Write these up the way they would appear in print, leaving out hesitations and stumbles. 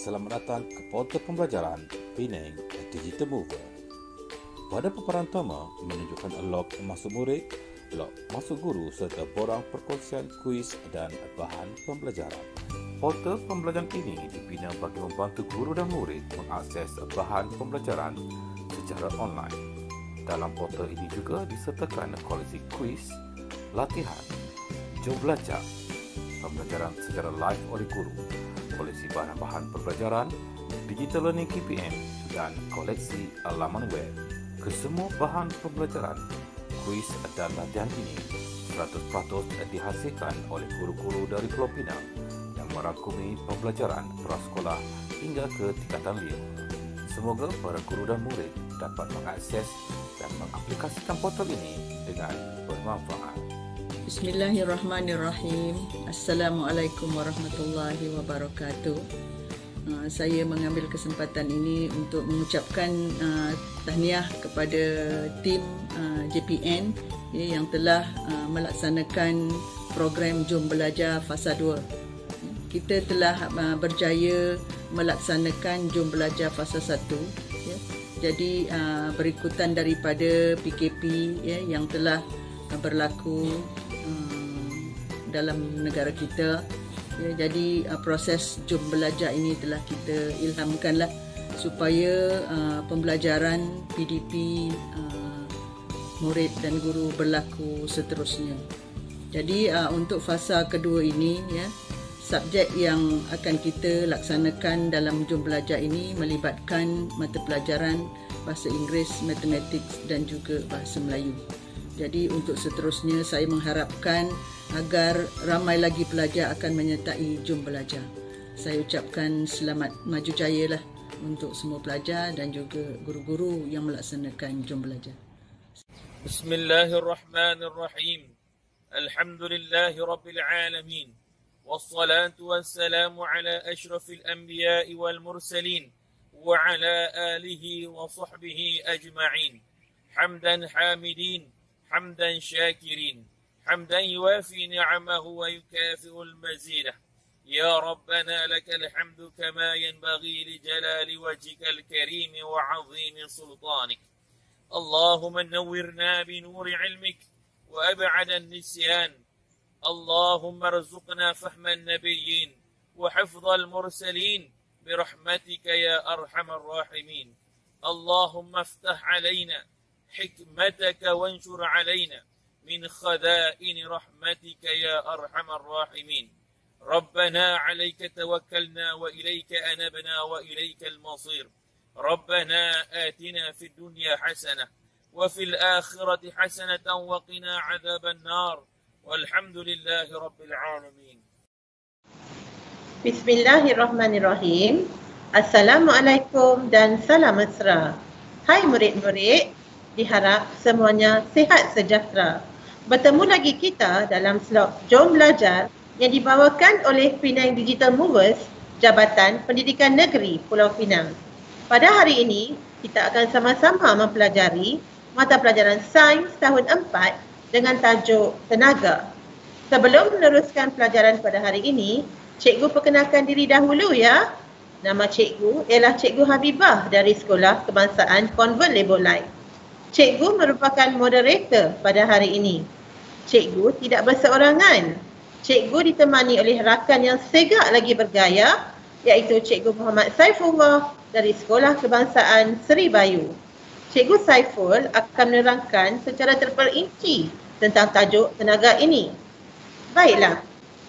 Selamat datang ke portal pembelajaran Penang Digital Mover. Pada paparan pertama menunjukkan log masuk murid, log masuk guru serta borang perkongsian kuis dan bahan pembelajaran. Portal pembelajaran ini dibina bagi membantu guru dan murid mengakses bahan pembelajaran secara online. Dalam portal ini juga disertakan koleksi kuis, latihan, jom belajar, pembelajaran secara live oleh guru, koleksi bahan-bahan pembelajaran, digital learning KPM dan koleksi alaman web. Kesemua bahan pembelajaran, kuis dan latihan ini 100% dihasilkan oleh guru-guru dari Pulau Pinang yang merangkumi pembelajaran prasekolah hingga ke tingkatan 5. Semoga para guru dan murid dapat mengakses dan mengaplikasikan portal ini dengan bermanfaat. Bismillahirrahmanirrahim. Assalamualaikum warahmatullahi wabarakatuh. Saya mengambil kesempatan ini untuk mengucapkan tahniah kepada tim JPN yang telah melaksanakan program Jom Belajar Fasa 2. Kita telah berjaya melaksanakan Jom Belajar Fasa 1. Jadi berikutan daripada PKP yang telah berlaku dalam negara kita. Jadi proses Jom Belajar ini telah kita ilhamkanlah supaya pembelajaran PDP murid dan guru berlaku seterusnya. Jadi untuk fasa kedua ini, subjek yang akan kita laksanakan dalam Jom Belajar ini melibatkan mata pelajaran bahasa Inggeris, matematik dan juga bahasa Melayu. Jadi untuk seterusnya saya mengharapkan agar ramai lagi pelajar akan menyertai Jom Belajar. Saya ucapkan selamat maju jaya lah untuk semua pelajar dan juga guru-guru yang melaksanakan Jom Belajar. Bismillahirrahmanirrahim. Alhamdulillahi Rabbil Alamin. Wassalatu wassalamu ala ashrafil anbiya'i wal mursalin wa ala alihi wa sahbihi ajma'in. Hamdan hamidin. حمدا شاكرين حمدا يوافي نعمه ويكافئ المزيد. يا ربنا لك الحمد كما ينبغي لجلال وجهك الكريم وعظيم سلطانك. اللهم نورنا بنور علمك وأبعد النسيان. اللهم ارزقنا فهم النبيين وحفظ المرسلين برحمتك يا أرحم الراحمين. اللهم افتح علينا حكمتك وانشر علينا من خزائن رحمتك يا أرحم الراحمين. ربنا عليك توكلنا وإليك أنبنا وإليك المصير. ربنا آتنا في الدنيا حسنة وفي الآخرة حسنة وقنا عذاب النار والحمد لله رب العالمين. Bismillahirrahmanirrahim. Assalamualaikum dan salam mesra. Hai murid-murid, diharap semuanya sihat sejahtera. Bertemu lagi kita dalam slot Jom Belajar yang dibawakan oleh Penang Digital Movers, Jabatan Pendidikan Negeri Pulau Pinang. Pada hari ini, kita akan sama-sama mempelajari mata pelajaran Sains tahun 4 dengan tajuk Tenaga. Sebelum meneruskan pelajaran pada hari ini, cikgu perkenalkan diri dahulu ya. Nama cikgu ialah Cikgu Habibah dari Sekolah Kebangsaan Convent Labor Light. Cikgu merupakan moderator pada hari ini. Cikgu tidak berseorangan. Cikgu ditemani oleh rakan yang segak lagi bergaya, iaitu Cikgu Muhammad Saifullah dari Sekolah Kebangsaan Seri Bayu. Cikgu Saiful akan menerangkan secara terperinci tentang tajuk tenaga ini. Baiklah,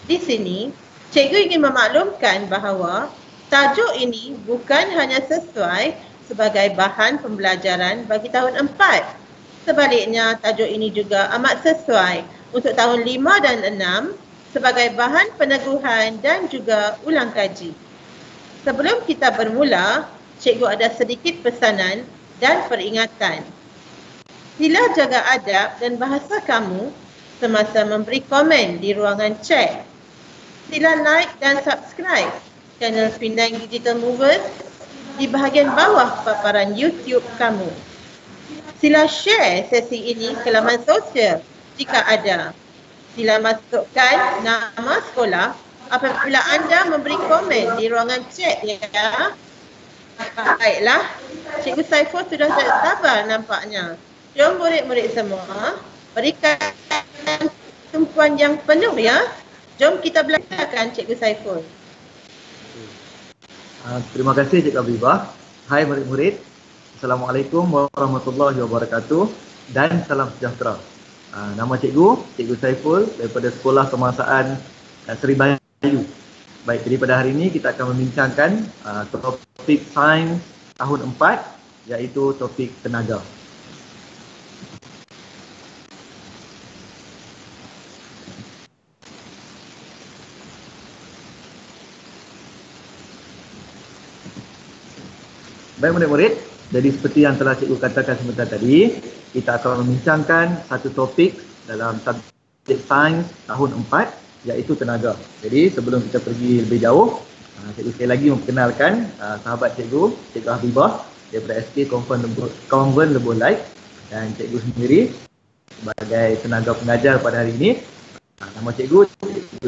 di sini cikgu ingin memaklumkan bahawa tajuk ini bukan hanya sesuai sebagai bahan pembelajaran bagi tahun 4. Sebaliknya, tajuk ini juga amat sesuai untuk tahun 5 dan 6 sebagai bahan peneguhan dan juga ulang kaji. Sebelum kita bermula, cikgu ada sedikit pesanan dan peringatan. Sila jaga adab dan bahasa kamu semasa memberi komen di ruangan chat. Sila like dan subscribe channel Penang Digital Movers di bahagian bawah paparan YouTube kamu. Sila share sesi ini ke laman sosial jika ada. Sila masukkan nama sekolah apabila anda memberi komen di ruangan chat ya. Baiklah, Cikgu Saiful sudah tak sabar nampaknya. Jom murid-murid semua berikan tumpuan yang penuh ya. Jom kita belajarkan Cikgu Saiful. Terima kasih Cikgu Habibah. Hai murid-murid. Assalamualaikum warahmatullahi wabarakatuh dan salam sejahtera. Nama Cikgu Saiful daripada Sekolah Kebangsaan Seri Bayu. Baik, jadi pada hari ini kita akan membincangkan topik sains tahun 4 iaitu topik tenaga. Baik murid-murid, jadi seperti yang telah cikgu katakan sebentar tadi, kita akan membincangkan satu topik dalam subjek sains tahun 4 iaitu tenaga. Jadi sebelum kita pergi lebih jauh, cikgu sekali lagi memperkenalkan sahabat cikgu Habibah daripada SK Konvent Lebuh Light dan cikgu sendiri sebagai tenaga pengajar pada hari ini. Nama cikgu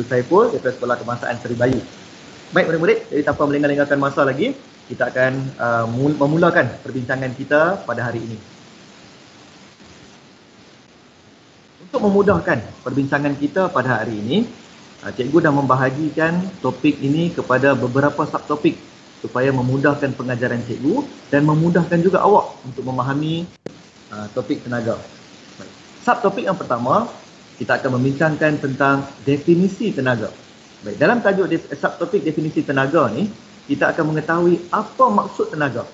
Saiful daripada Sekolah Kebangsaan Seri Bayu. Baik murid-murid, jadi tanpa melengah-lengahkan masa lagi, kita akan memulakan perbincangan kita pada hari ini. Untuk memudahkan perbincangan kita pada hari ini, cikgu dah membahagikan topik ini kepada beberapa subtopik supaya memudahkan pengajaran cikgu dan memudahkan juga awak untuk memahami topik tenaga. Subtopik yang pertama, kita akan membincangkan tentang definisi tenaga. Baik, dalam tajuk subtopik definisi tenaga ni, kita akan mengetahui apa maksud tenaga.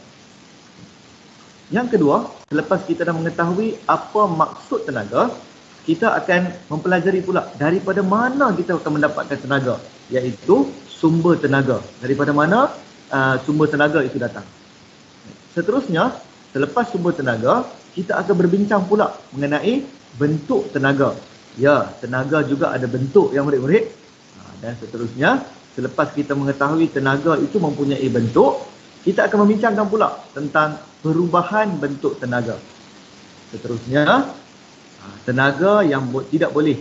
Yang kedua, selepas kita dah mengetahui apa maksud tenaga, kita akan mempelajari pula daripada mana kita akan mendapatkan tenaga, iaitu sumber tenaga. Daripada mana sumber tenaga itu datang. Seterusnya, selepas sumber tenaga, kita akan berbincang pula mengenai bentuk tenaga. Ya, tenaga juga ada bentuk yang murid-murid. Dan seterusnya, selepas kita mengetahui tenaga itu mempunyai bentuk, kita akan membincangkan pula tentang perubahan bentuk tenaga. Seterusnya, tenaga yang tidak boleh.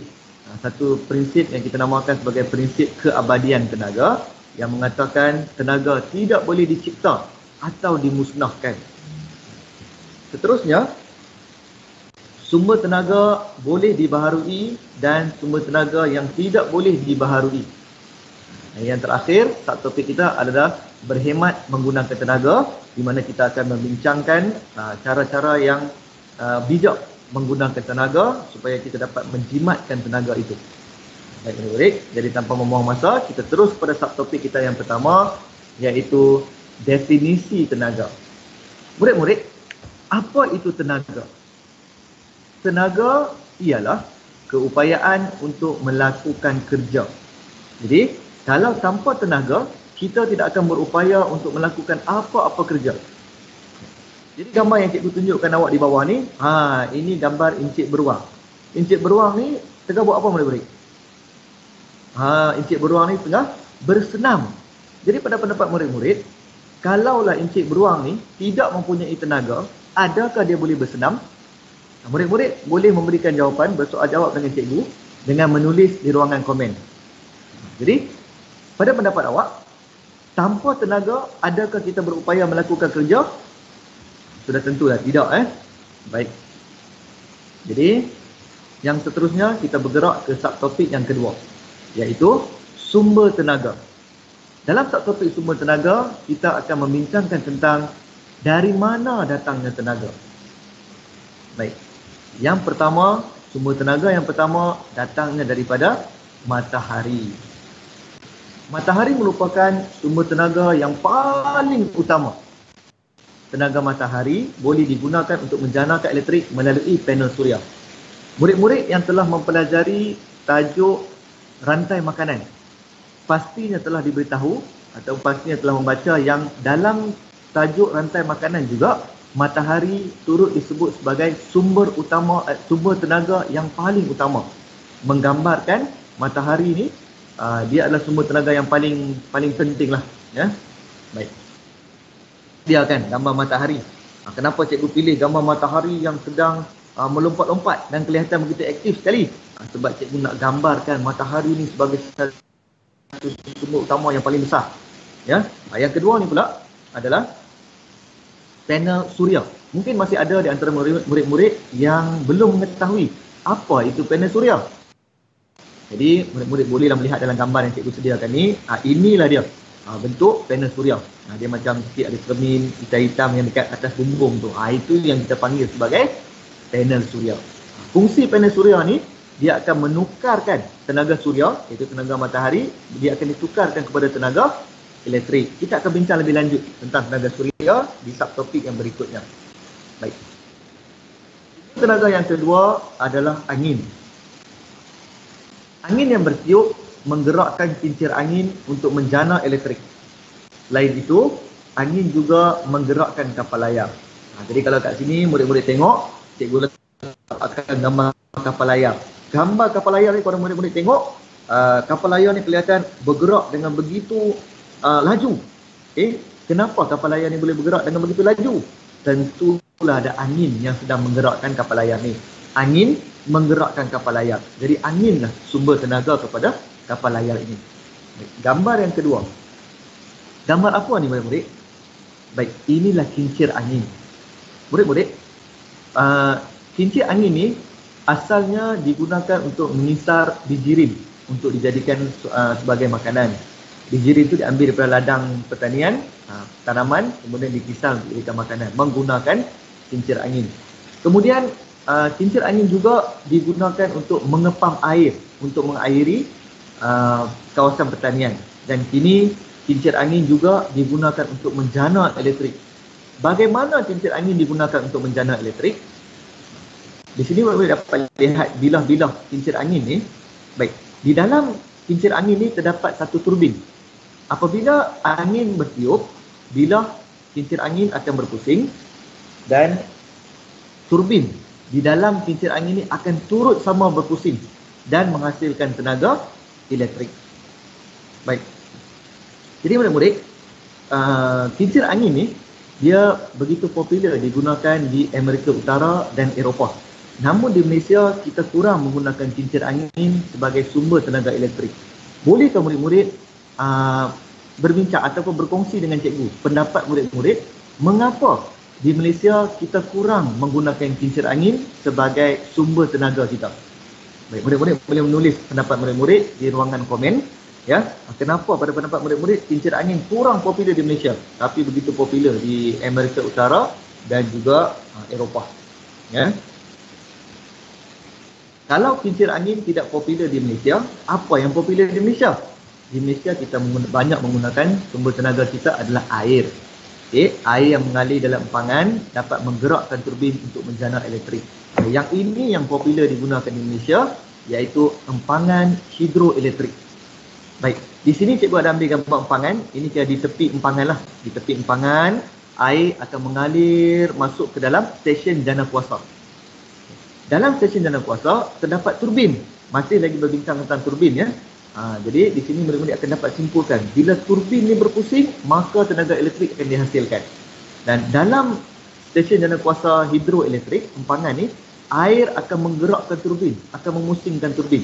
Satu prinsip yang kita namakan sebagai prinsip keabadian tenaga yang mengatakan tenaga tidak boleh dicipta atau dimusnahkan. Seterusnya, sumber tenaga boleh dibaharui dan sumber tenaga yang tidak boleh dibaharui. Yang terakhir, subtopik kita adalah berhemat menggunakan tenaga, di mana kita akan membincangkan cara-cara yang bijak menggunakan tenaga supaya kita dapat menjimatkan tenaga itu. Baik, jadi tanpa membuang masa, kita terus pada subtopik kita yang pertama, iaitu definisi tenaga. Murid-murid, apa itu tenaga? Tenaga ialah keupayaan untuk melakukan kerja. Jadi, kalau tanpa tenaga, kita tidak akan berupaya untuk melakukan apa-apa kerja. Jadi gambar yang cikgu tunjukkan awak di bawah ni, ini gambar encik beruang. Encik beruang ni tengah buat apa murid-murid? Encik beruang ni tengah bersenam. Jadi pada pendapat murid-murid, kalaulah encik beruang ni tidak mempunyai tenaga, adakah dia boleh bersenam? Murid-murid boleh memberikan jawapan, bersoal jawab dengan cikgu dengan menulis di ruangan komen. Jadi, pada pendapat awak, tanpa tenaga, adakah kita berupaya melakukan kerja? Sudah tentulah tidak. Baik. Jadi, yang seterusnya kita bergerak ke subtopik yang kedua, iaitu sumber tenaga. Dalam subtopik sumber tenaga, kita akan membincangkan tentang dari mana datangnya tenaga. Baik. Yang pertama, sumber tenaga yang pertama datangnya daripada matahari. Matahari merupakan sumber tenaga yang paling utama. Tenaga matahari boleh digunakan untuk menjanakan elektrik melalui panel suria. Murid-murid yang telah mempelajari tajuk rantai makanan, pastinya telah diberitahu atau pastinya telah membaca yang dalam tajuk rantai makanan juga, matahari turut disebut sebagai sumber tenaga yang paling utama. menggambarkan matahari ni dia adalah sumber tenaga yang paling penting lah, ya. Baik. Dia kan gambar matahari. Kenapa cikgu pilih gambar matahari yang sedang melompat-lompat dan kelihatan begitu aktif sekali? Sebab cikgu nak gambarkan matahari ni sebagai satu sumber utama yang paling besar. Ya. Yang kedua ni pula adalah panel suria. Mungkin masih ada di antara murid-murid yang belum mengetahui apa itu panel suria. Jadi murid-murid bolehlah melihat dalam gambar yang cikgu sediakan ni. Inilah dia bentuk panel suria. Dia macam sikit ada cermin hitam-hitam yang dekat atas bumbung tu. Itu yang kita panggil sebagai panel suria. Fungsi panel suria ni, dia akan menukarkan tenaga suria, iaitu tenaga matahari, dia akan ditukarkan kepada tenaga elektrik. Kita akan bincang lebih lanjut tentang tenaga suria di subtopik yang berikutnya. Baik. Tenaga yang kedua adalah angin. Angin yang bertiup menggerakkan kincir angin untuk menjana elektrik. Selain itu, angin juga menggerakkan kapal layar. Jadi kalau kat sini murid-murid tengok, cikgu akan gambar kapal layar. Gambar kapal layar ni kalau murid-murid tengok, kapal layar ni kelihatan bergerak dengan begitu laju. Kenapa kapal layar ni boleh bergerak dengan begitu laju? Tentulah ada angin yang sedang menggerakkan kapal layar ni. Angin menggerakkan kapal layar. Jadi anginlah sumber tenaga kepada kapal layar ini. Gambar yang kedua. Gambar apa ni murid-murid? Baik, inilah kincir angin. Murid-murid, kincir angin ni asalnya digunakan untuk mengisar bijirin untuk dijadikan sebagai makanan. Bijirin itu diambil daripada ladang pertanian, tanaman, kemudian dikisar untuk dijadikan makanan menggunakan kincir angin. Kemudian kincir angin juga digunakan untuk mengepam air, untuk mengairi kawasan pertanian. Dan kini kincir angin juga digunakan untuk menjana elektrik. Bagaimana kincir angin digunakan untuk menjana elektrik? Di sini boleh dapat lihat bilah-bilah kincir angin ni. Baik, di dalam kincir angin ni terdapat satu turbin. Apabila angin bertiup, bilah kincir angin akan berpusing dan turbin di dalam kincir angin ni akan turut sama berpusing dan menghasilkan tenaga elektrik. Baik. Jadi murid-murid, kincir angin ni dia begitu popular digunakan di Amerika Utara dan Eropah. Namun di Malaysia kita kurang menggunakan kincir angin sebagai sumber tenaga elektrik. Bolehkah murid-murid berbincang ataupun berkongsi dengan cikgu pendapat murid-murid mengapa di Malaysia kita kurang menggunakan kincir angin sebagai sumber tenaga kita? Baik, murid-murid boleh menulis pendapat murid-murid di ruangan komen. Ya, kenapa pada pendapat murid-murid kincir angin kurang popular di Malaysia tapi begitu popular di Amerika Utara dan juga Eropah. Ya. Kalau kincir angin tidak popular di Malaysia, apa yang popular di Malaysia? Di Malaysia kita banyak menggunakan sumber tenaga kita adalah air. Air yang mengalir dalam empangan dapat menggerakkan turbin untuk menjana elektrik. Yang ini yang popular digunakan di Malaysia, iaitu empangan hidroelektrik. Baik, di sini cikgu ada ambil gambar empangan. Ini kira di tepi empangan lah. Di tepi empangan, air akan mengalir masuk ke dalam stesen jana kuasa. Dalam stesen jana kuasa terdapat turbin. Masih lagi berbincang tentang turbin ya. Jadi di sini murid-murid akan dapat simpulkan bila turbin ni berpusing, maka tenaga elektrik akan dihasilkan. Dan dalam stesen jana kuasa hidroelektrik, empangan ni, air akan menggerakkan turbin, akan memusingkan turbin.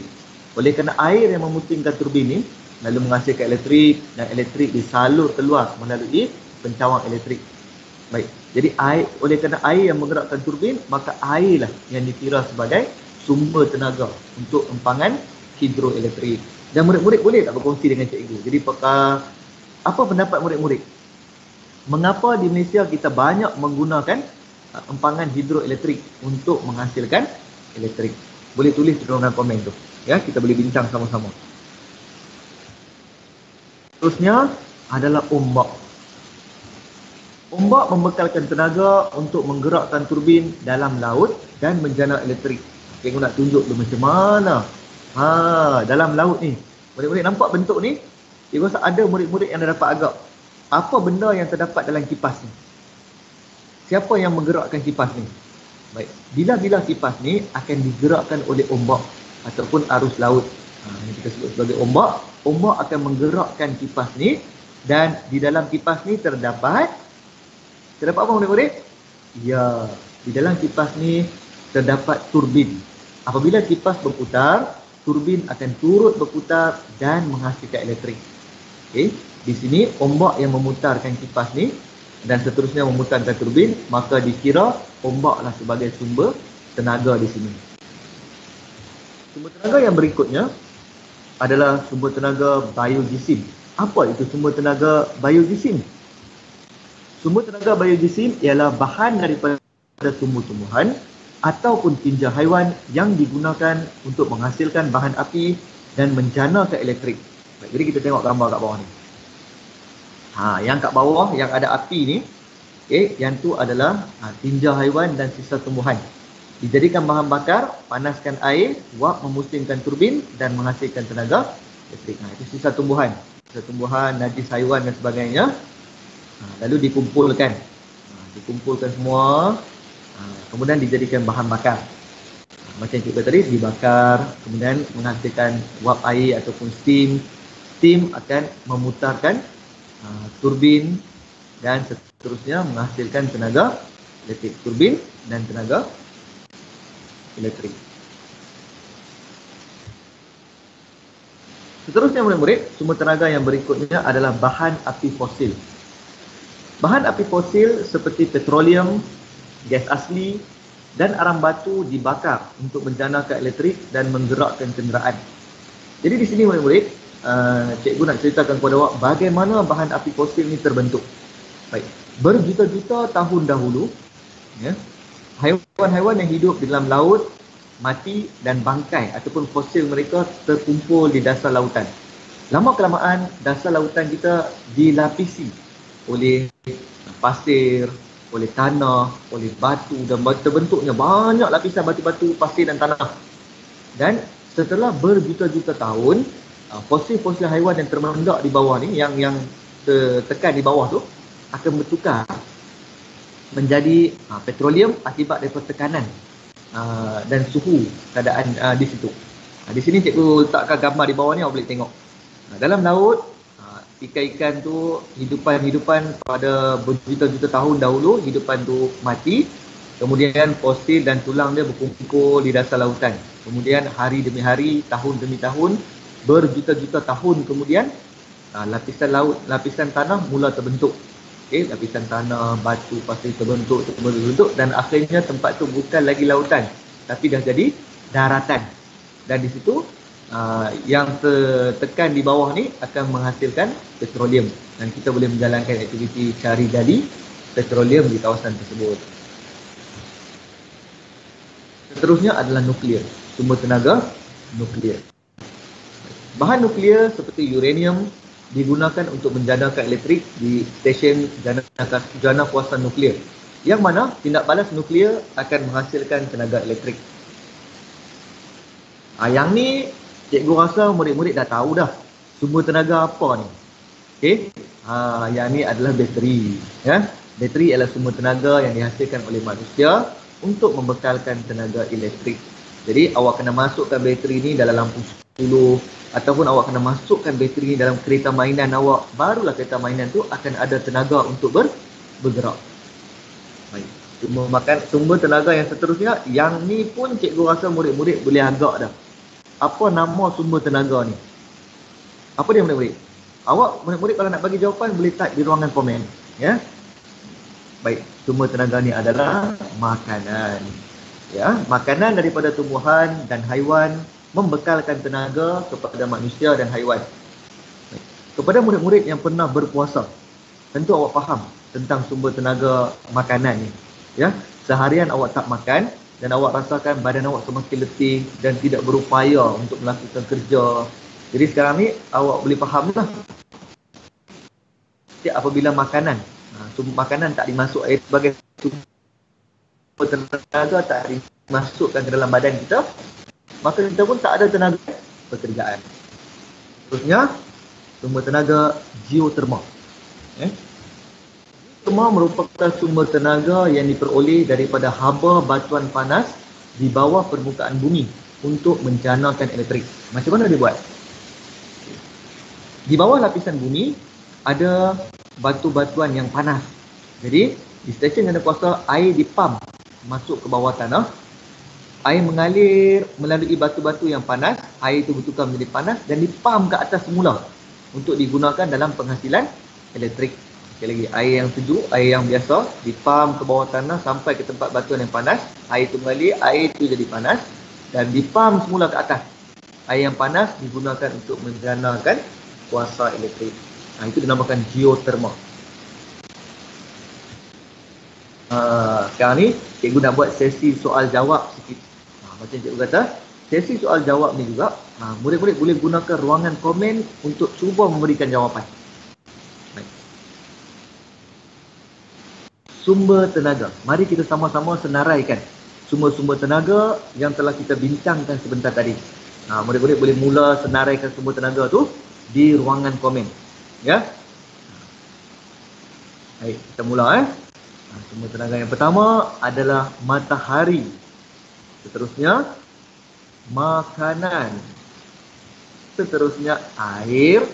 Oleh kerana air yang memusingkan turbin ni lalu menghasilkan elektrik dan elektrik disalur keluar melalui pencawang elektrik. Baik. Jadi air, oleh kerana air yang menggerakkan turbin, maka airlah yang dikira sebagai sumber tenaga untuk empangan hidroelektrik. Dan murid-murid boleh tak berkongsi dengan cikgu? Jadi apa pendapat murid-murid? Mengapa di Malaysia kita banyak menggunakan empangan hidroelektrik untuk menghasilkan elektrik? Boleh tulis di ruangan komen tu. Ya, kita boleh bincang sama-sama. Seterusnya adalah ombak. Ombak membekalkan tenaga untuk menggerakkan turbin dalam laut dan menjana elektrik. Cikgu nak tunjuk dulu macam mana. Dalam laut ni. Murid-murid nampak bentuk ni? Cikgu rasa ada murid-murid yang dah dapat agak. Apa benda yang terdapat dalam kipas ni? Siapa yang menggerakkan kipas ni? Baik. Bila-bila kipas ni akan digerakkan oleh ombak. ataupun arus laut. Yang kita sebut sebagai ombak. Ombak akan menggerakkan kipas ni, dan di dalam kipas ni terdapat apa murid-murid? Ya, di dalam kipas ni terdapat turbin. Apabila kipas berputar, turbin akan turut berputar dan menghasilkan elektrik. Okey, di sini ombak yang memutarkan kipas ni dan seterusnya memutarkan turbin, maka dikira ombaklah sebagai sumber tenaga di sini. Sumber tenaga yang berikutnya adalah sumber tenaga biogesim. Apa itu sumber tenaga biogesim? Sumber tenaga biogesim ialah bahan daripada tumbuh-tumbuhan ataupun tinja haiwan yang digunakan untuk menghasilkan bahan api dan menjanakan elektrik. Baik, jadi kita tengok gambar kat bawah ni. Yang kat bawah yang ada api ni, yang tu adalah tinja haiwan dan sisa tumbuhan. Dijadikan bahan bakar, panaskan air, wap memusingkan turbin dan menghasilkan tenaga elektrik. Itu sisa tumbuhan. Sisa tumbuhan, najis haiwan dan sebagainya. Lalu dikumpulkan. Dikumpulkan semua. Kemudian dijadikan bahan bakar. Macam kita tadi, dibakar, kemudian menghasilkan wap air ataupun steam. Steam akan memutarkan turbin dan seterusnya menghasilkan tenaga elektrik. Turbin dan tenaga elektrik. Seterusnya murid-murid, sumber tenaga yang berikutnya adalah bahan api fosil. Bahan api fosil seperti petroleum, gas asli dan arang batu dibakar untuk menjanakan elektrik dan menggerakkan kenderaan. Jadi di sini murid-murid, cikgu nak ceritakan kepada awak bagaimana bahan api fosil ni terbentuk. Baik, berjuta-juta tahun dahulu, haiwan-haiwan yang hidup di dalam laut mati dan bangkai ataupun fosil mereka terkumpul di dasar lautan. Lama-kelamaan dasar lautan kita dilapisi oleh pasir, oleh tanah, oleh batu dan terbentuknya banyak lapisan batu-batu, pasir dan tanah. Dan setelah berjuta-juta tahun, fosil-fosil haiwan yang termendak di bawah ni, yang tertekan di bawah tu akan bertukar menjadi petroleum akibat daripada tekanan dan suhu keadaan di situ. Di sini cikgu letakkan gambar di bawah ni, awak boleh tengok. Dalam laut, ikan-ikan tu hidupan pada berjuta-juta tahun dahulu, hidupan tu mati. Kemudian fosil dan tulang dia berkumpul di dasar lautan. Kemudian hari demi hari, tahun demi tahun, berjuta-juta tahun kemudian, lapisan laut, lapisan tanah mula terbentuk. Lapisan tanah, batu, pasir terbentuk dan akhirnya tempat tu bukan lagi lautan, tapi dah jadi daratan. Dan di situ yang tertekan di bawah ni akan menghasilkan petroleum dan kita boleh menjalankan aktiviti cari gali petroleum di kawasan tersebut. Seterusnya adalah nuklear, sumber tenaga nuklear. Bahan nuklear seperti uranium digunakan untuk menjanakan elektrik di stesen jana kuasa nuklear, yang mana tindak balas nuklear akan menghasilkan tenaga elektrik. Yang ni cikgu rasa murid-murid dah tahu dah sumber tenaga apa ni. Yang ni adalah bateri. Bateri adalah sumber tenaga yang dihasilkan oleh manusia untuk membekalkan tenaga elektrik. Jadi awak kena masukkan bateri ni dalam lampu 10 ataupun awak kena masukkan bateri ni dalam kereta mainan awak, barulah kereta mainan tu akan ada tenaga untuk bergerak. Baik. Sumber tenaga yang seterusnya, yang ni pun cikgu rasa murid-murid boleh agak dah. Apa nama sumber tenaga ni? Apa dia murid-murid? Awak murid-murid kalau nak bagi jawapan boleh type di ruangan komen, ya. Baik, sumber tenaga ni adalah makanan. Ya, makanan daripada tumbuhan dan haiwan membekalkan tenaga kepada manusia dan haiwan. Baik. Kepada murid-murid yang pernah berpuasa, tentu awak faham tentang sumber tenaga makanan ni. Ya, seharian awak tak makan dan awak rasakan badan awak semakin letih dan tidak berupaya untuk melakukan kerja. Jadi sekarang ni awak boleh fahamlah. Apabila makanan tak dimasuk air sebagai sumber tenaga, tak dimasukkan ke dalam badan kita, maka kita pun tak ada tenaga pekerjaan. Terusnya, sumber tenaga geotermal. Geotermal merupakan sumber tenaga yang diperoleh daripada haba batuan panas di bawah permukaan bumi untuk menjanakan elektrik. Macam mana dia buat? Di bawah lapisan bumi ada batu-batuan yang panas. Jadi di stesen ganda kuasa, air dipam masuk ke bawah tanah. Air mengalir melalui batu-batu yang panas, air itu bertukar menjadi panas dan dipam ke atas semula untuk digunakan dalam penghasilan elektrik. Sekali lagi, air yang sejuk, air yang biasa dipam ke bawah tanah sampai ke tempat batuan yang panas, air itu mengalir, air itu jadi panas dan dipam semula ke atas. Air yang panas digunakan untuk menjanakan kuasa elektrik. Itu dinamakan geothermal. Sekarang ni cikgu nak buat sesi soal jawab sikit. Macam cikgu kata, sesi soal jawab ni juga murid-murid boleh gunakan ruangan komen untuk cuba memberikan jawapan. Baik. Sumber tenaga. Mari kita sama-sama senaraikan sumber-sumber tenaga yang telah kita bincangkan sebentar tadi. Murid-murid boleh mula senaraikan sumber tenaga tu di ruangan komen. Ya. Baik, kita mula sumber tenaga yang pertama adalah matahari. Seterusnya makanan. Seterusnya air,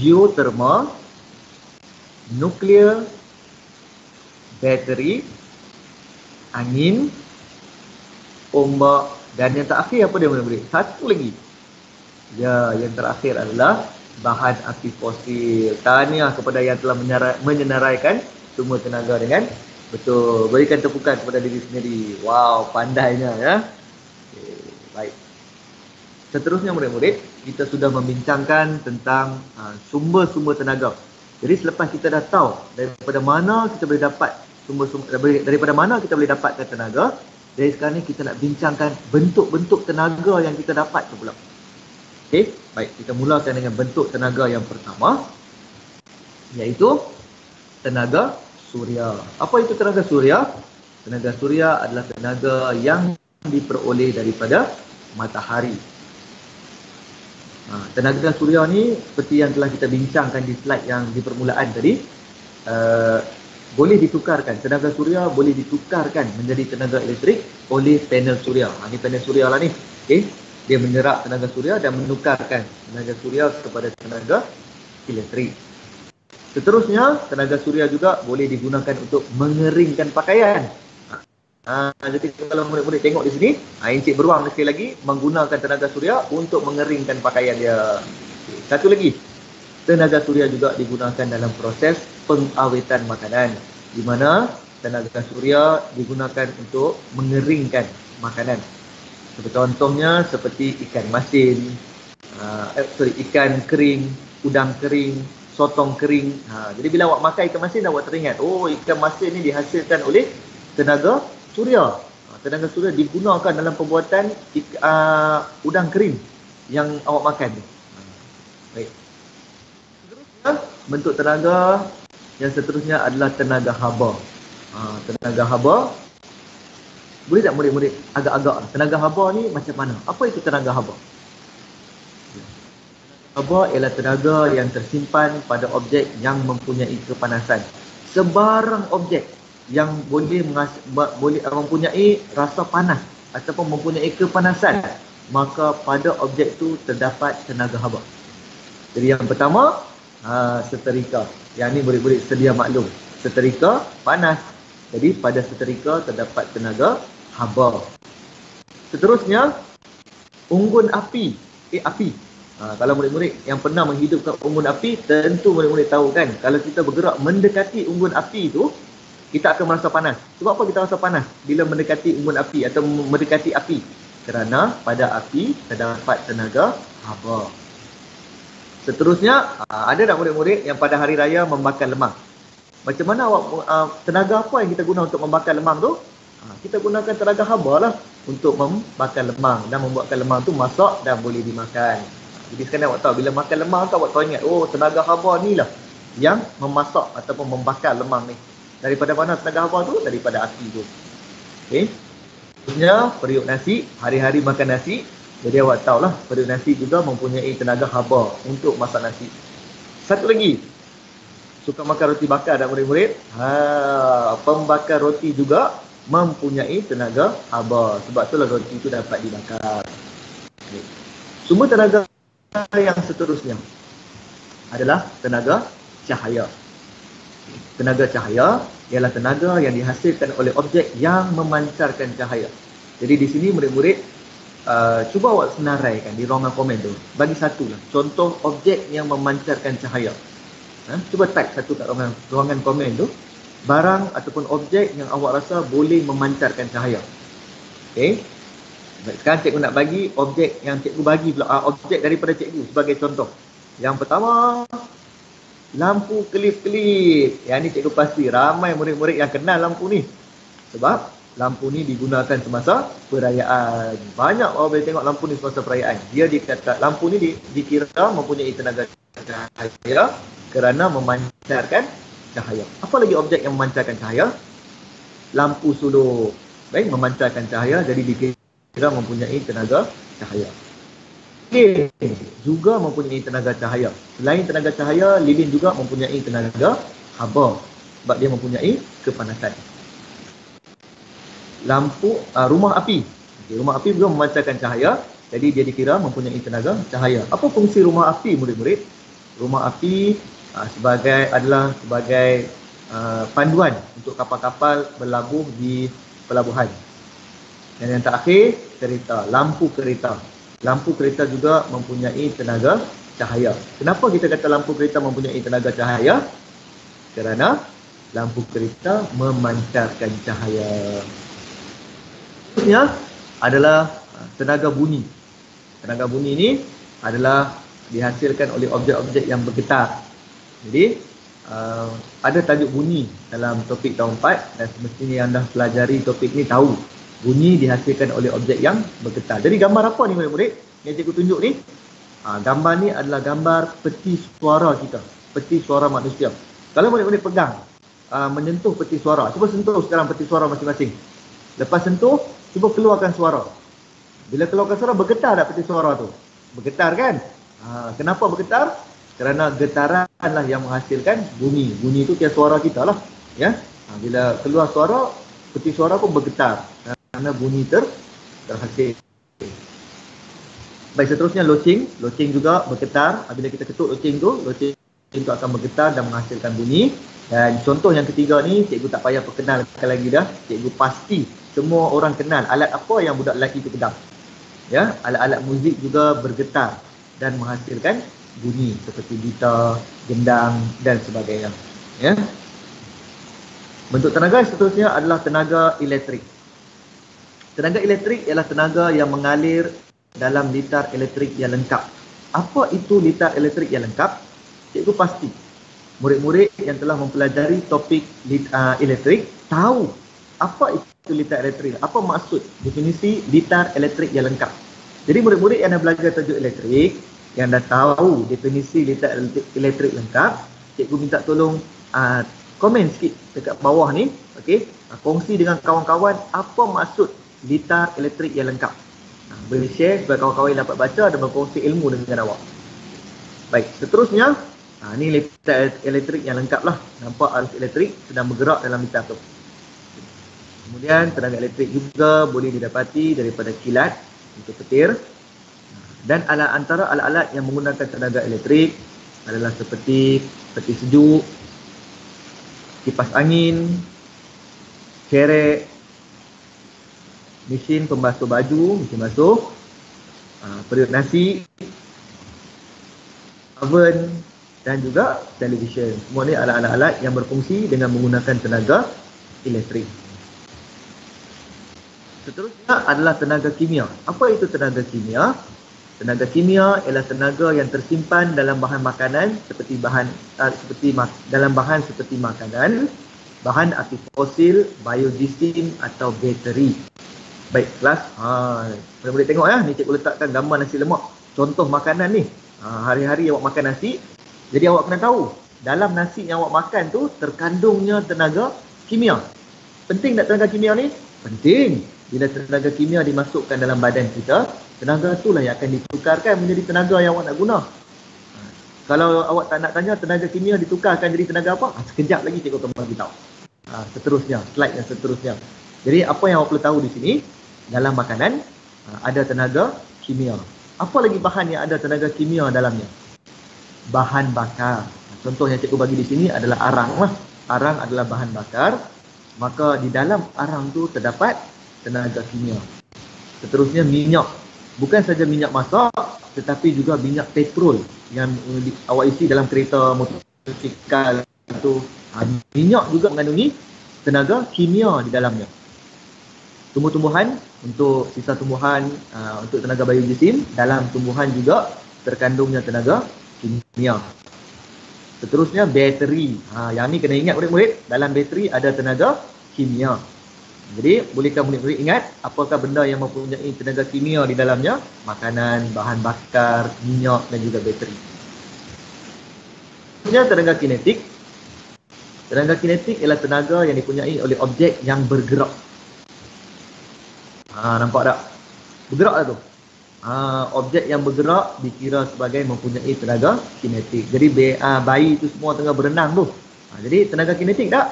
geotermal, nuklear, bateri, angin, ombak dan yang terakhir apa dia murid-murid? Satu lagi. Ya, yang terakhir adalah bahan aktif fosil. Tahniah kepada yang telah menyenaraikan sumber tenaga dengan betul. Berikan tepukan kepada diri sendiri. Wow, pandainya ya. Okay, baik. Seterusnya murid-murid, kita sudah membincangkan tentang sumber-sumber tenaga. Jadi selepas kita dah tahu daripada mana kita boleh dapat daripada mana kita boleh dapatkan tenaga, dari sekarang ni kita nak bincangkan bentuk-bentuk tenaga yang kita dapat tu pula. Okey, baik, kita mulakan dengan bentuk tenaga yang pertama, iaitu tenaga suria. Apa itu tenaga suria? Tenaga suria adalah tenaga yang diperoleh daripada matahari. Tenaga suria ni seperti yang telah kita bincangkan di slide yang di permulaan tadi, boleh ditukarkan. Tenaga suria boleh ditukarkan menjadi tenaga elektrik oleh panel suria. Ini panel suria lah ni. Okay. Dia menyerap tenaga suria dan menukarkan tenaga suria kepada tenaga elektrik. Seterusnya, tenaga suria juga boleh digunakan untuk mengeringkan pakaian. Jadi kalau murid-murid tengok di sini, Encik beruang sekali lagi menggunakan tenaga suria untuk mengeringkan pakaian dia. Satu lagi, tenaga suria juga digunakan dalam proses pengawetan makanan, di mana tenaga suria digunakan untuk mengeringkan makanan. Contohnya seperti ikan masin, ikan kering, udang kering, sotong kering. Jadi bila awak makan ikan masin, awak teringat, oh, ikan masin ni dihasilkan oleh tenaga suria. Tenaga suria digunakan dalam pembuatan udang kering yang awak makan. Baik. Seterusnya, bentuk tenaga yang seterusnya adalah tenaga haba. Tenaga haba, boleh tak murid-murid agak-agak tenaga haba ni macam mana? Apa itu tenaga haba? Haba ialah tenaga yang tersimpan pada objek yang mempunyai kepanasan. Sebarang objek yang boleh mempunyai rasa panas ataupun mempunyai kepanasan, maka pada objek itu terdapat tenaga haba. Jadi yang pertama, seterika. Yang ni murid-murid sedia maklum. Seterika panas. Jadi pada seterika terdapat tenaga haba. Seterusnya, unggun api. Api. Kalau murid-murid yang pernah menghidupkan unggun api, tentu murid-murid tahu kan, kalau kita bergerak mendekati unggun api itu, kita akan merasa panas. Sebab apa kita rasa panas bila mendekati unggun api atau mendekati api? Kerana pada api terdapat tenaga haba. Seterusnya, ada tak murid-murid yang pada hari raya membakar lemang? Macam mana tenaga apa yang kita guna untuk membakar lemang tu? Kita gunakan tenaga haba lah untuk membakar lemang dan membuatkan lemang tu masak dan boleh dimakan. Jadi sekarang awak tahu, bila makan lemang tu awak tahu ingat, oh, tenaga haba ni lah yang memasak ataupun membakar lemang ni. Daripada mana tenaga haba tu? Daripada api tu. Okey. Seterusnya, periuk nasi, hari-hari makan nasi. Jadi awak tahulah, periuk nasi juga mempunyai tenaga haba untuk masak nasi. Satu lagi, suka makan roti bakar tak murid-murid? Pembakar roti juga mempunyai tenaga haba. Sebab itulah roti itu dapat dibakar. Okay. Sumber tenaga yang seterusnya adalah tenaga cahaya. Tenaga cahaya ialah tenaga yang dihasilkan oleh objek yang memancarkan cahaya. Jadi di sini murid-murid cuba awak senaraikan di ruangan komen tu. Bagi satu lah contoh objek yang memancarkan cahaya. Cuba type satu kat ruangan komen tu. Barang ataupun objek yang awak rasa boleh memancarkan cahaya. Okey. Sekarang cikgu nak bagi objek yang cikgu bagi pula, objek daripada cikgu sebagai contoh. Yang pertama, lampu kelip-kelip. Yang ni cikgu pasti ramai murid-murid yang kenal lampu ni. Sebab lampu ni digunakan semasa perayaan. Banyak orang boleh tengok lampu ni semasa perayaan. Dia dikata lampu ni dikira mempunyai tenaga cahaya kerana memancarkan cahaya. Apa lagi objek yang memancarkan cahaya? Lampu suluk. Baik, memancarkan cahaya jadi dikira mempunyai tenaga cahaya. Lilin juga mempunyai tenaga cahaya. Selain tenaga cahaya, lilin juga mempunyai tenaga haba sebab dia mempunyai kepanasan. Lampu rumah api. Rumah api juga memancarkan cahaya, jadi dia dikira mempunyai tenaga cahaya. Apa fungsi rumah api murid-murid? Rumah api adalah sebagai panduan untuk kapal-kapal berlabuh di pelabuhan. Dan yang terakhir, kereta, lampu kereta. Lampu kereta juga mempunyai tenaga cahaya. Kenapa kita kata lampu kereta mempunyai tenaga cahaya? Kerana lampu kereta memancarkan cahaya. Seterusnya adalah tenaga bunyi. Tenaga bunyi ini adalah dihasilkan oleh objek-objek yang bergetar. Jadi ada tajuk bunyi dalam topik tahun 4 dan semestinya yang dah pelajari topik ni tahu. Bunyi dihasilkan oleh objek yang bergetar. Jadi gambar apa ni murid-murid yang cikgu tunjuk ni? Gambar ni adalah gambar peti suara kita. Peti suara manusia. Kalau murid-murid pegang, menyentuh peti suara. Cuba sentuh sekarang peti suara masing-masing. Lepas sentuh, cuba keluarkan suara. Bila keluarkan suara, bergetar tak peti suara tu? Bergetar kan? Kenapa bergetar? Kerana getaran lah yang menghasilkan bunyi. Bunyi tu kayak suara kita lah. Ya? Bila keluar suara, peti suara pun bergetar. Kerana bunyi terhasil. Baik, seterusnya loceng. Loceng juga bergetar. Bila kita ketuk loceng tu itu akan bergetar dan menghasilkan bunyi. Dan contoh yang ketiga ni, cikgu tak payah perkenalkan lagi dah. Cikgu pasti semua orang kenal alat apa yang budak lelaki tu pegang. Ya, alat-alat muzik juga bergetar dan menghasilkan bunyi seperti gitar, gendang dan sebagainya. Ya. Bentuk tenaga seterusnya adalah tenaga elektrik. Tenaga elektrik ialah tenaga yang mengalir dalam litar elektrik yang lengkap. Apa itu litar elektrik yang lengkap? Cikgu pasti murid-murid yang telah mempelajari topik elektrik tahu apa itu litar elektrik. Apa maksud definisi litar elektrik yang lengkap? Jadi murid-murid yang dah belajar tajuk elektrik, yang dah tahu definisi litar elektrik lengkap, cikgu minta tolong komen sikit dekat bawah ni, okey, kongsi dengan kawan-kawan apa maksud litar elektrik yang lengkap. Boleh share supaya kawan-kawan dapat baca dan berkongsi ilmu dengan awak. Baik, seterusnya ni litar elektrik yang lengkap lah. Nampak arus elektrik sedang bergerak dalam litar tu. Kemudian tenaga elektrik juga boleh didapati daripada kilat untuk petir. Dan antara alat-alat yang menggunakan tenaga elektrik adalah seperti peti sejuk, kipas angin, kerek, mesin pembasuh baju, mesin basuh, periuk nasi, oven dan juga televisyen. Semua ni adalah alat-alat yang berfungsi dengan menggunakan tenaga elektrik. Seterusnya adalah tenaga kimia. Apa itu tenaga kimia? Tenaga kimia ialah tenaga yang tersimpan dalam bahan makanan seperti dalam bahan seperti makanan, bahan aktif fosil, biodiesel atau bateri. Baik, kelas. Boleh tengok ya, ni cikgu letakkan gambar nasi lemak. Contoh makanan ni. Hari-hari awak makan nasi. Jadi awak kena tahu, dalam nasi yang awak makan tu terkandungnya tenaga kimia. Penting tak tenaga kimia ni? Penting. Bila tenaga kimia dimasukkan dalam badan kita, tenaga itulah yang akan ditukarkan menjadi tenaga yang awak nak guna. Kalau awak tak nak tanya tenaga kimia ditukarkan jadi tenaga apa? Sekejap lagi cikgu akan bagi tahu. Seterusnya, slide yang seterusnya. Jadi apa yang awak perlu tahu di sini, dalam makanan ada tenaga kimia. Apa lagi bahan yang ada tenaga kimia dalamnya? Bahan bakar. Contoh yang cikgu bagi di sini adalah arang lah. Arang adalah bahan bakar. Maka di dalam arang tu terdapat tenaga kimia. Seterusnya minyak. Bukan saja minyak masak, tetapi juga minyak petrol yang awak isi dalam kereta motosikal itu. Minyak juga mengandungi tenaga kimia di dalamnya. Tumbuh-tumbuhan, untuk sisa tumbuhan, untuk tenaga biogesim, dalam tumbuhan juga terkandungnya tenaga kimia. Seterusnya bateri. Yang ni kena ingat murid-murid, dalam bateri ada tenaga kimia. Jadi bolehkah murid-murid ingat apakah benda yang mempunyai tenaga kimia di dalamnya? Makanan, bahan bakar, minyak dan juga bateri. Seterusnya tenaga kinetik. Tenaga kinetik ialah tenaga yang dipunyai oleh objek yang bergerak. Nampak tak? Bergerak lah tu. Objek yang bergerak dikira sebagai mempunyai tenaga kinetik. Jadi bayi tu semua tengah berenang tu. Jadi tenaga kinetik tak?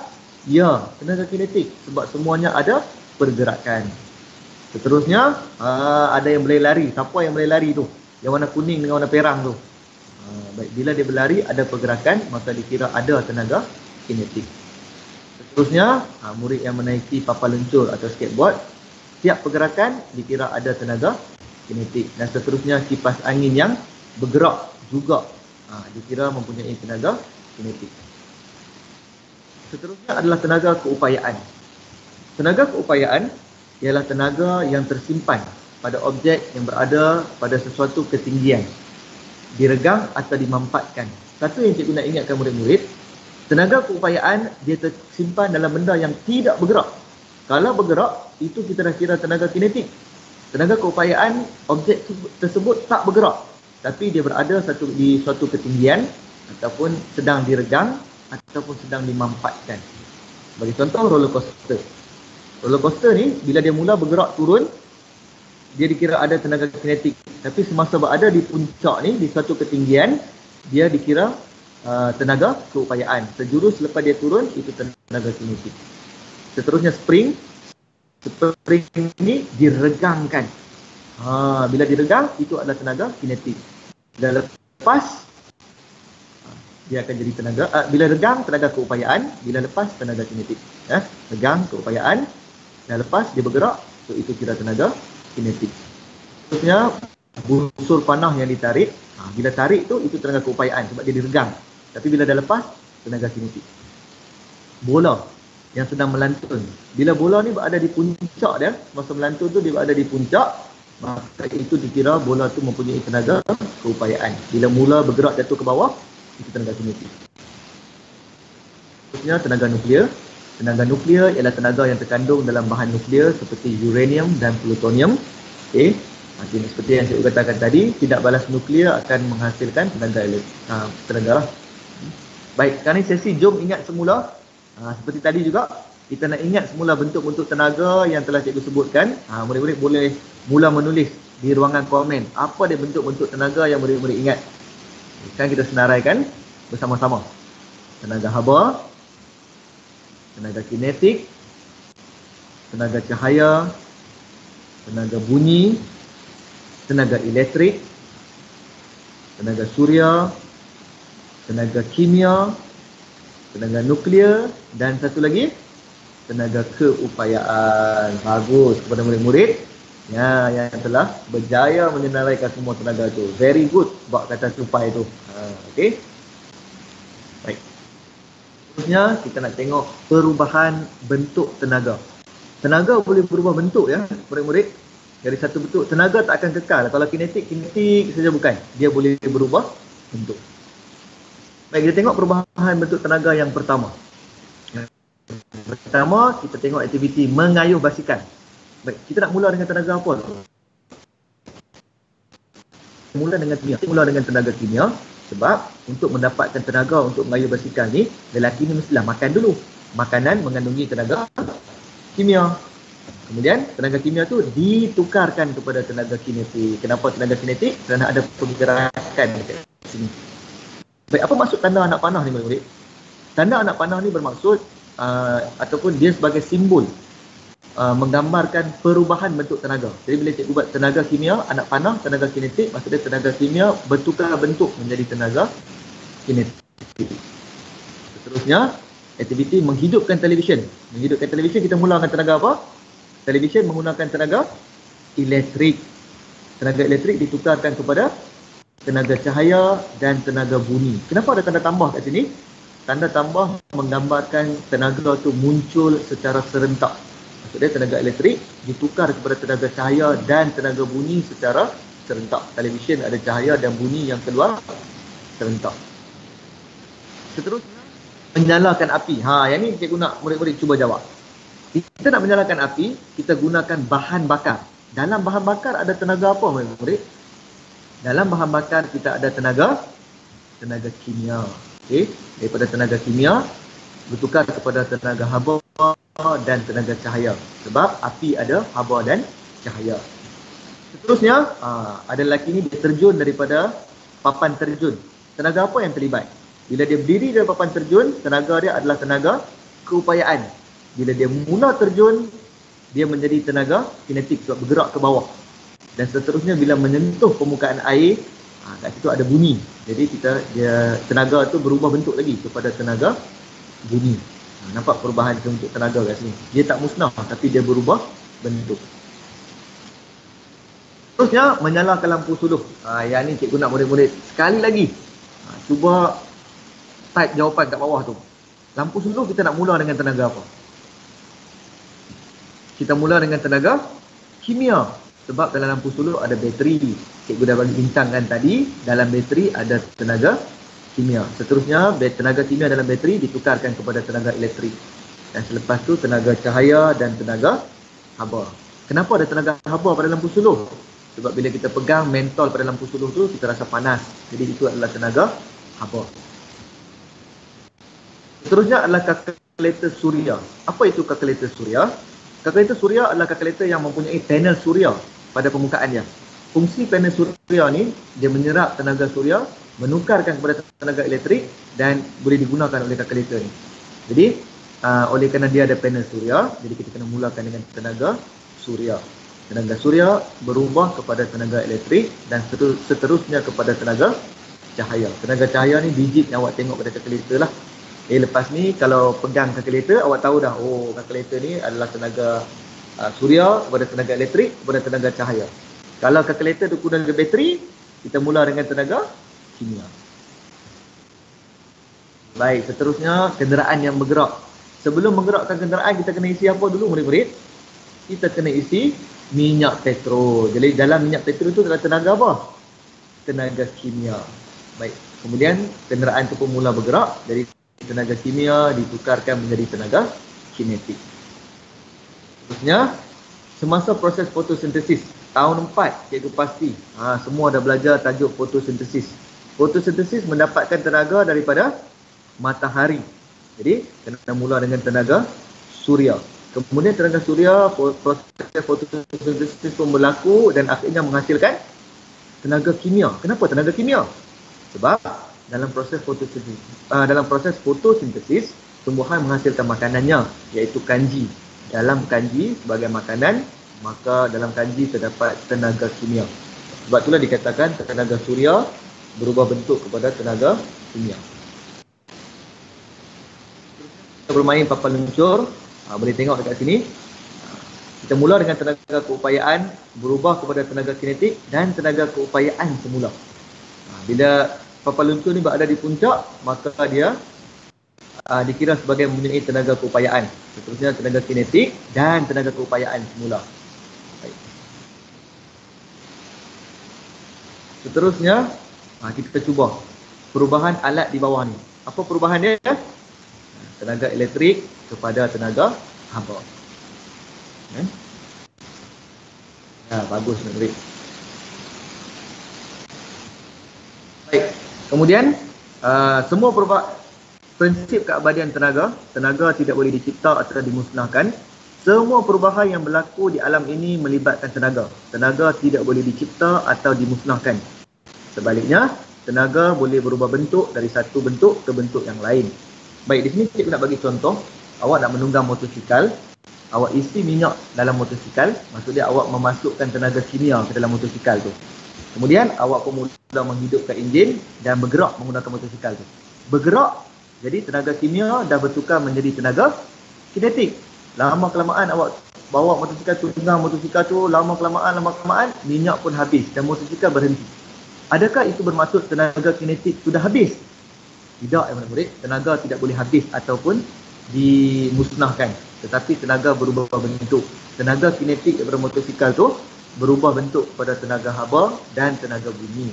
Ya, tenaga kinetik. Sebab semuanya ada pergerakan. Seterusnya, ada yang boleh lari. Siapa yang boleh lari tu? Yang warna kuning dengan warna perang tu. Baik, bila dia berlari, ada pergerakan, maka dikira ada tenaga kinetik. Seterusnya, murid yang menaiki papan luncur atau skateboard, setiap pergerakan dikira ada tenaga kinetik. Dan seterusnya, kipas angin yang bergerak juga dikira mempunyai tenaga kinetik. Seterusnya adalah tenaga keupayaan. Tenaga keupayaan ialah tenaga yang tersimpan pada objek yang berada pada sesuatu ketinggian, diregang atau dimampatkan. Satu yang cikgu nak ingatkan murid-murid, tenaga keupayaan dia tersimpan dalam benda yang tidak bergerak. Kalau bergerak, itu kita dah kira tenaga kinetik. Tenaga keupayaan, objek tersebut tak bergerak, tapi dia berada di suatu ketinggian ataupun sedang diregang ataupun sedang dimampatkan. Bagi contoh, roller coaster. Roller coaster ni, bila dia mula bergerak turun, dia dikira ada tenaga kinetik. Tapi semasa berada di puncak ni, di suatu ketinggian, dia dikira tenaga keupayaan. Sejurus selepas dia turun, itu tenaga kinetik. Seterusnya spring. Spring ni diregangkan. Bila diregang, itu adalah tenaga kinetik. Bila lepas, dia akan jadi tenaga, bila regang tenaga keupayaan, bila lepas tenaga kinetik. Regang keupayaan, dan lepas dia bergerak, so itu kira tenaga kinetik. Seterusnya busur panah yang ditarik, bila tarik tu itu tenaga keupayaan sebab dia diregang. Tapi bila dah lepas, tenaga kinetik. Bola yang sedang melantun, bila bola ni berada di puncak dia, masa melantun tu dia berada di puncak, maka itu dikira bola tu mempunyai tenaga keupayaan. Bila mula bergerak jatuh ke bawah, itu tenaga kinetik. Seterusnya tenaga nuklear. Tenaga nuklear ialah tenaga yang terkandung dalam bahan nuklear seperti uranium dan plutonium. Okey. Seperti yang saya katakan tadi, tidak balas nuklear akan menghasilkan tenaga lah. Baik, sekarang ni sesi jom ingat semula. Seperti tadi juga, kita nak ingat semula bentuk-bentuk tenaga yang telah cikgu sebutkan. Murid-murid boleh mula menulis di ruangan komen. Apa dia bentuk-bentuk tenaga yang murid-murid ingat? Sekarang kita senaraikan bersama-sama. Tenaga haba, tenaga kinetik, tenaga cahaya, tenaga bunyi, tenaga elektrik, tenaga suria, tenaga kimia, tenaga nuklear dan satu lagi tenaga keupayaan. Bagus kepada murid-murid yang telah berjaya menyenaraikan semua tenaga tu. Very good bab kata supai tu. Okey. Baik. Seterusnya kita nak tengok perubahan bentuk tenaga. Tenaga boleh berubah bentuk ya, murid-murid. Dari satu bentuk, tenaga tak akan kekal. Kalau kinetik saja bukan. Dia boleh berubah bentuk. Baik, kita tengok perubahan bentuk tenaga yang pertama. Pertama, kita tengok aktiviti mengayuh basikal. Baik, kita nak mula dengan tenaga apa? Mula dengan tenaga kimia. Sebab untuk mendapatkan tenaga untuk mengayuh basikal ni, lelaki ni mestilah makan dulu. Makanan mengandungi tenaga kimia. Kemudian tenaga kimia tu ditukarkan kepada tenaga kinetik. Kenapa tenaga kinetik? Kerana ada pergerakan dekat sini. Baik, apa maksud tanda anak panah ni murid-murid? Tanda anak panah ni bermaksud ataupun dia sebagai simbol menggambarkan perubahan bentuk tenaga. Jadi bila cikgu buat tenaga kimia, anak panah, tenaga kinetik, maksudnya tenaga kimia bertukar bentuk menjadi tenaga kinetik. Seterusnya, aktiviti menghidupkan televisyen. Menghidupkan televisyen kita mula dengan tenaga apa? Televisyen menggunakan tenaga elektrik. Tenaga elektrik ditukarkan kepada tenaga cahaya dan tenaga bunyi. Kenapa ada tanda tambah kat sini? Tanda tambah menggambarkan tenaga tu muncul secara serentak. Maksudnya tenaga elektrik ditukar kepada tenaga cahaya dan tenaga bunyi secara serentak. Televisyen ada cahaya dan bunyi yang keluar serentak. Seterusnya, menyalakan api. Yang ni cikgu nak murid-murid cuba jawab. Kita nak menyalakan api, kita gunakan bahan bakar. Dalam bahan bakar ada tenaga apa murid-murid? Dalam bahan bakar kita ada tenaga kimia. Okey, daripada tenaga kimia bertukar kepada tenaga haba dan tenaga cahaya. Sebab api ada haba dan cahaya. Seterusnya, ada lelaki ni dia terjun daripada papan terjun. Tenaga apa yang terlibat? Bila dia berdiri dari papan terjun, tenaga dia adalah tenaga keupayaan. Bila dia mula terjun, dia menjadi tenaga kinetik sebab bergerak ke bawah. Dan seterusnya bila menyentuh permukaan air, kat situ ada bunyi. Jadi tenaga tu berubah bentuk lagi kepada tenaga bunyi. Nampak perubahan bentuk tenaga kat sini. Dia tak musnah tapi dia berubah bentuk. Seterusnya menyalakan lampu suluh. Yang ni cikgu nak murid-murid sekali lagi cuba type jawapan kat bawah tu. Lampu suluh kita nak mula dengan tenaga apa? Kita mula dengan tenaga kimia. Sebab dalam lampu suluh ada bateri. Cikgu dah bagi bintang kan tadi, dalam bateri ada tenaga kimia. Seterusnya, tenaga kimia dalam bateri ditukarkan kepada tenaga elektrik. Dan selepas tu, tenaga cahaya dan tenaga haba. Kenapa ada tenaga haba pada lampu suluh? Sebab bila kita pegang mentol pada lampu suluh tu, kita rasa panas. Jadi itu adalah tenaga haba. Seterusnya adalah kalkulator suria. Apa itu kalkulator suria? Kalkulator suria adalah kalkulator yang mempunyai panel suria pada permukaannya. Fungsi panel suria ni, dia menyerap tenaga suria, menukarkan kepada tenaga elektrik dan boleh digunakan oleh kalkulator ni. Jadi, oleh kerana dia ada panel suria, jadi kita kena mulakan dengan tenaga suria. Tenaga suria berubah kepada tenaga elektrik dan seterusnya kepada tenaga cahaya. Tenaga cahaya ni digit yang awak tengok pada kalkulator lah. Lepas ni kalau pegang kalkulator, awak tahu dah, kalkulator ni adalah tenaga suria kepada tenaga elektrik kepada tenaga cahaya. Kalau kalkulator tu guna bateri, kita mula dengan tenaga kimia. Baik, seterusnya kenderaan yang bergerak. Sebelum menggerakkan kenderaan, kita kena isi apa dulu murid-murid? Kita kena isi minyak petrol. Jadi dalam minyak petrol tu adalah tenaga apa? Tenaga kimia. Baik, kemudian kenderaan tu pun mula bergerak. Dari tenaga kimia ditukarkan menjadi tenaga kinetik. Seterusnya, semasa proses fotosintesis, tahun 4 cikgu pasti semua dah belajar tajuk fotosintesis. Fotosintesis mendapatkan tenaga daripada matahari. Jadi, kena mula dengan tenaga suria. Kemudian tenaga suria, proses fotosintesis pun berlaku dan akhirnya menghasilkan tenaga kimia. Kenapa tenaga kimia? Sebab dalam proses fotosintesis, tumbuhan menghasilkan makanannya, iaitu kanji. Dalam kanji sebagai makanan, maka dalam kanji terdapat tenaga kimia. Sebab itulah dikatakan tenaga suria berubah bentuk kepada tenaga kimia. Kita bermain papan luncur, boleh tengok dekat sini. Kita mula dengan tenaga keupayaan berubah kepada tenaga kinetik dan tenaga keupayaan semula. Bila papan luncur ni berada di puncak, maka dia dikira sebagai mempunyai tenaga keupayaan. Seterusnya tenaga kinetik dan tenaga keupayaan semula. Baik. Seterusnya, kita cuba perubahan alat di bawah ni. Apa perubahan dia? Tenaga elektrik kepada tenaga haba. Bagus murid. Baik. Kemudian semua prinsip keabadian tenaga tidak boleh dicipta atau dimusnahkan. Semua perubahan yang berlaku di alam ini melibatkan tenaga. Tenaga tidak boleh dicipta atau dimusnahkan. Sebaliknya, tenaga boleh berubah bentuk dari satu bentuk ke bentuk yang lain. Baik, di sini cikgu nak bagi contoh. Awak nak menunggang motosikal. awak isi minyak dalam motosikal, maksudnya awak memasukkan tenaga kimia ke dalam motosikal tu. Kemudian awak pun mula menghidupkan enjin dan bergerak menggunakan motosikal tu. Bergerak, jadi tenaga kimia dah bertukar menjadi tenaga kinetik. Lama kelamaan awak bawa motosikal tu, tengah motosikal tu, lama kelamaan minyak pun habis dan motosikal berhenti. Adakah itu bermaksud tenaga kinetik sudah habis? Tidak, murid-murid. Tenaga tidak boleh habis ataupun dimusnahkan, tetapi tenaga berubah bentuk. Tenaga kinetik daripada motosikal tu berubah bentuk pada tenaga haba dan tenaga bumi.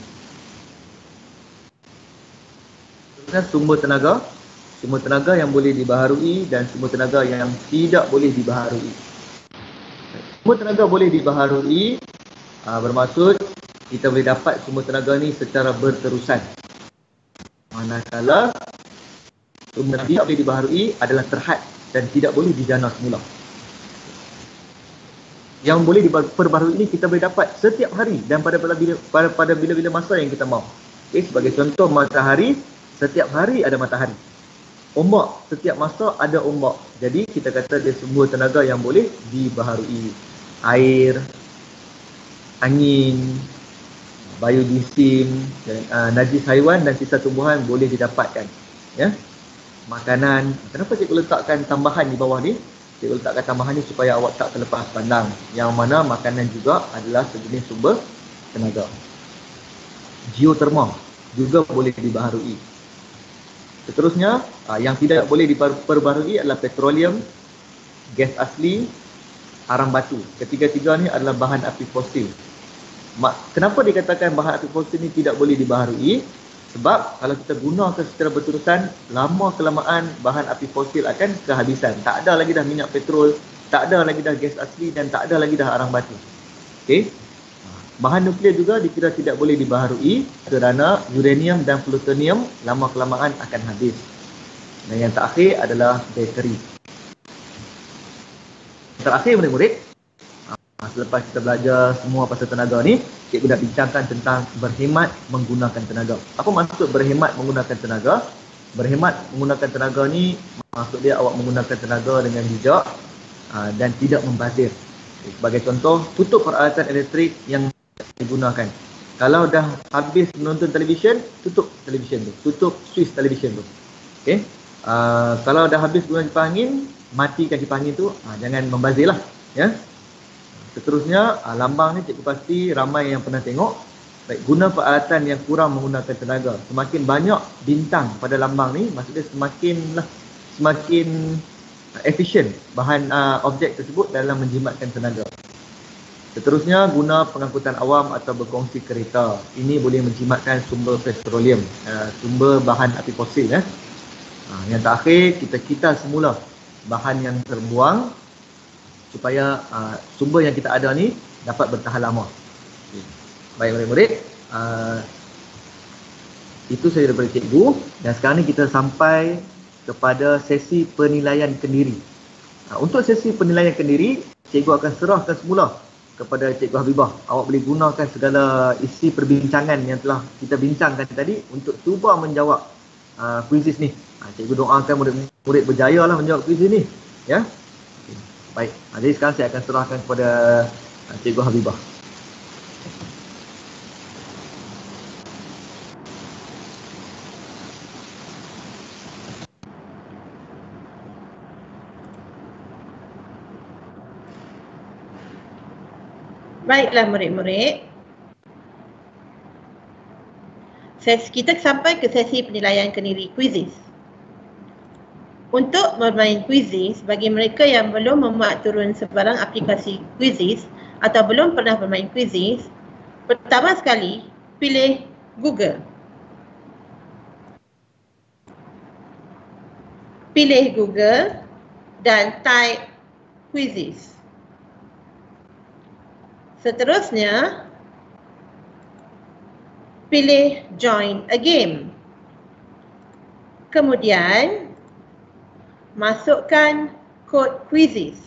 Sumber tenaga yang boleh dibaharui dan sumber tenaga yang tidak boleh dibaharui. Sumber tenaga boleh dibaharui bermaksud kita boleh dapat sumber tenaga ni secara berterusan. Manakala sumber tenaga tidak boleh dibaharui adalah terhad dan tidak boleh dijana semula. Yang boleh diperbaharui ini kita boleh dapat setiap hari dan pada bila-bila masa yang kita mahu. Okay, sebagai contoh, matahari, setiap hari ada matahari. Ombak, setiap masa ada ombak. Jadi kita kata dia sumber tenaga yang boleh dibaharui. Air, angin, biodiesel, najis haiwan dan sisa tumbuhan boleh didapatkan. Ya. Makanan, kenapa cikgu letakkan tambahan di bawah ni? Cikgu letakkan tambahan ni supaya awak tak terlepas pandang. Yang mana makanan juga adalah sejenis sumber tenaga. Geotermal juga boleh dibaharui. Seterusnya, yang tidak boleh diperbaharui adalah petroleum, gas asli, arang batu. Ketiga-tiga ni adalah bahan api fosil. Kenapa dikatakan bahan api fosil ni tidak boleh dibaharui? Sebab kalau kita gunakan secara berterusan, lama kelamaan bahan api fosil akan kehabisan. Tak ada lagi dah minyak petrol, tak ada lagi dah gas asli dan tak ada lagi dah arang batu. Okey. Bahan nuklear juga dikira tidak boleh dibaharui kerana uranium dan plutonium lama kelamaan akan habis. Dan yang terakhir adalah bateri. Terakhir murid-murid, selepas kita belajar semua pasal tenaga ni, cikgu dah bincangkan tentang berhemat menggunakan tenaga. Apa maksud berhemat menggunakan tenaga? Berhemat menggunakan tenaga ni maksud dia awak menggunakan tenaga dengan bijak dan tidak membazir. Sebagai contoh, tutup peralatan elektrik yang digunakan. Kalau dah habis menonton televisyen, tutup televisyen tu, tutup switch televisyen tu. Okey. Kalau dah habis guna kipas angin, matikan kipas angin tu, jangan membazirlah, ya. Seterusnya, lambang ni cikgu pasti ramai yang pernah tengok. Baik, guna peralatan yang kurang menggunakan tenaga. Semakin banyak bintang pada lambang ni, maksudnya semakin efisien bahan objek tersebut dalam menjimatkan tenaga. Seterusnya, guna pengangkutan awam atau berkongsi kereta. Ini boleh menjimatkan sumber petroleum, sumber bahan api fosil. Yang terakhir, kita semula bahan yang terbuang supaya sumber yang kita ada ni dapat bertahan lama. Baik murid-murid, itu saja daripada cikgu. Dan sekarang ni kita sampai kepada sesi penilaian kendiri. Untuk sesi penilaian kendiri, cikgu akan serahkan semula kepada Cikgu Habibah. Awak boleh gunakan segala isi perbincangan yang telah kita bincangkan tadi untuk cuba menjawab kuisis ni. Cikgu doakan murid-murid berjaya lah menjawab kuisis ni. Ya. Baik. Jadi sekarang saya akan serahkan kepada Cikgu Habibah. Baiklah murid-murid. Kita sampai ke sesi penilaian kendiri kuisis. Untuk bermain kuisis, bagi mereka yang belum memuat turun sebarang aplikasi kuisis atau belum pernah bermain kuisis, pertama sekali pilih Google. Pilih Google dan type kuisis. Seterusnya, pilih join a game. Kemudian, masukkan kod kuisis.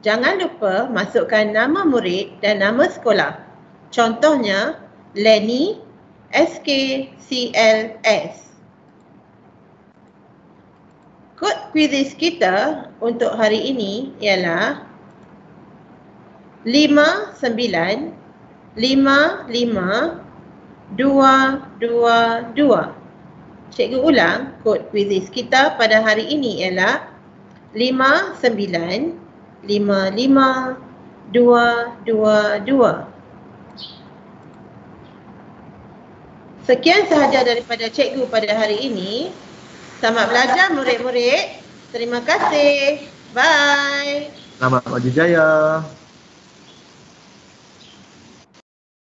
Jangan lupa masukkan nama murid dan nama sekolah. Contohnya, Lenny SKCLS. Kod kuisis kita untuk hari ini ialah 59552222. Cikgu ulang, kod kuisis kita pada hari ini ialah 59552222. Sekian sahaja daripada cikgu pada hari ini. Selamat belajar murid-murid. Terima kasih. Bye. Selamat maju jaya.